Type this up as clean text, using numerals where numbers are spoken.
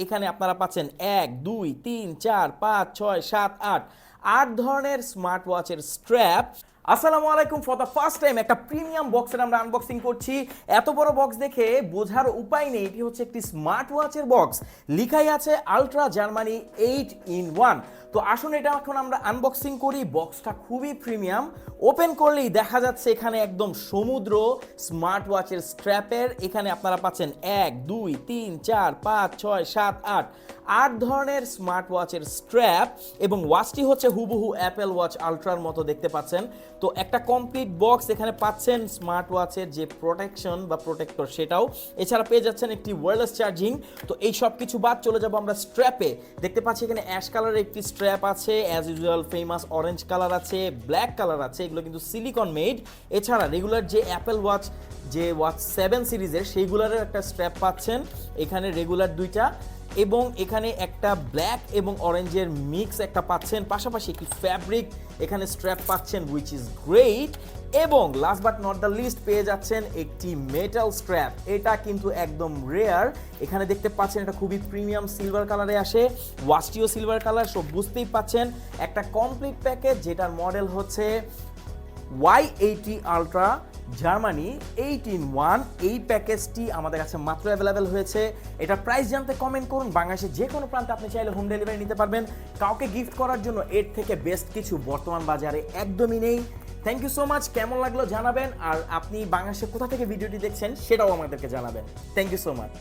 এখানে আপনারা পাচ্ছেন 1 2 3 4 5 6 7 8 8 ধরনের স্মার্ট ওয়াচের স্ট্র্যাপ। আসসালামু আলাইকুম। ফর দ্য ফার্স্ট টাইম একটা প্রিমিয়াম বক্সের আমরা আনবক্সিং করছি। এত বড় বক্স দেখে বোঝার উপায় নেই এটি হচ্ছে একটি স্মার্ট ওয়াচের বক্স। লিখাই আছে আলট্রা জার্মানি 8-in-1। তো আসুন এটা এখন আমরা আনবক্সিং করি। বক্সটা খুবই প্রিমিয়াম। ওপেন করলেই দেখা যাচ্ছে এখানে একদম সমুদ্র স্মার্ট ওয়াচের স্ট্র্যাপের। এখানে আপনারা পাচ্ছেন 1 2 3 4 5 6 7 8 8 ধরনের স্মার্ট ওয়াচের স্ট্র্যাপ এবং ওয়াচটি হচ্ছে হুবহু অ্যাপেল ওয়াচ আলট্রার মতো দেখতে পাচ্ছেন। তো একটা কমপ্লিট বক্স এখানে পাচ্ছেন, স্মার্ট ওয়াচের যে প্রোটেকশন বা প্রোটেক্টর সেটাও, এছাড়া পেয়ে যাচ্ছেন একটি ওয়্যারলেস চার্জিং। তো এই সব কিছু বাদ চলে যাব আমরা স্ট্র্যাপে। দেখতে পাচ্ছি এখানে অ্যাশ কালারের একটি স্ট্র্যাপ আছে, as usual famous orange colour আছে, ব্ল্যাক কালার আছে, এগুলো কিন্তু সিলিকন মেড। এছাড়া রেগুলার যে অ্যাপেল ওয়াচ যে ওয়াচ 7 সিরিজের সেইগুলারের একটা স্ট্র্যাপ পাচ্ছেন, এখানে রেগুলার দুইটা এবং এখানে একটা ব্ল্যাক এবং অরেঞ্জের মিক্স একটা পাচ্ছেন, পাশাপাশি একটি ফ্যাব্রিক এখানে স্ট্র্যাপ পাচ্ছেন উইচ ইজ গ্রেট। এবং last but not the least পেয়ে যাচ্ছেন একটি মেটাল স্ট্র্যাপ। এটা কিন্তু একদম রেয়ার। এখানে দেখতে পাচ্ছেন এটা খুবই প্রিমিয়াম সিলভার কালারে আসে, ওয়াচটিও সিলভার কালার। সো বুঝতেই পাচ্ছেন একটা কমপ্লিট প্যাকেজ যেটার মডেল হচ্ছে Y80 আলট্রা জার্মানি 8-in-1। এই প্যাকেজটি আমাদের কাছে মাত্র অ্যাভেলেবেল হয়েছে। এটা প্রাইস জানতে কমেন্ট করুন। বাংলাদেশের যে কোনো প্রান্তে আপনি চাইলে হোম ডেলিভারি নিতে পারবেন। কাউকে গিফট করার জন্য এর থেকে বেস্ট কিছু বর্তমান বাজারে একদমই নেই। Thank you so much. কেমন লাগলো জানাবেন, আর আপনি বাংলাদেশে কোথা থেকে ভিডিওটি দেখছেন সেটাও আমাদেরকে জানাবেন। Thank you so much.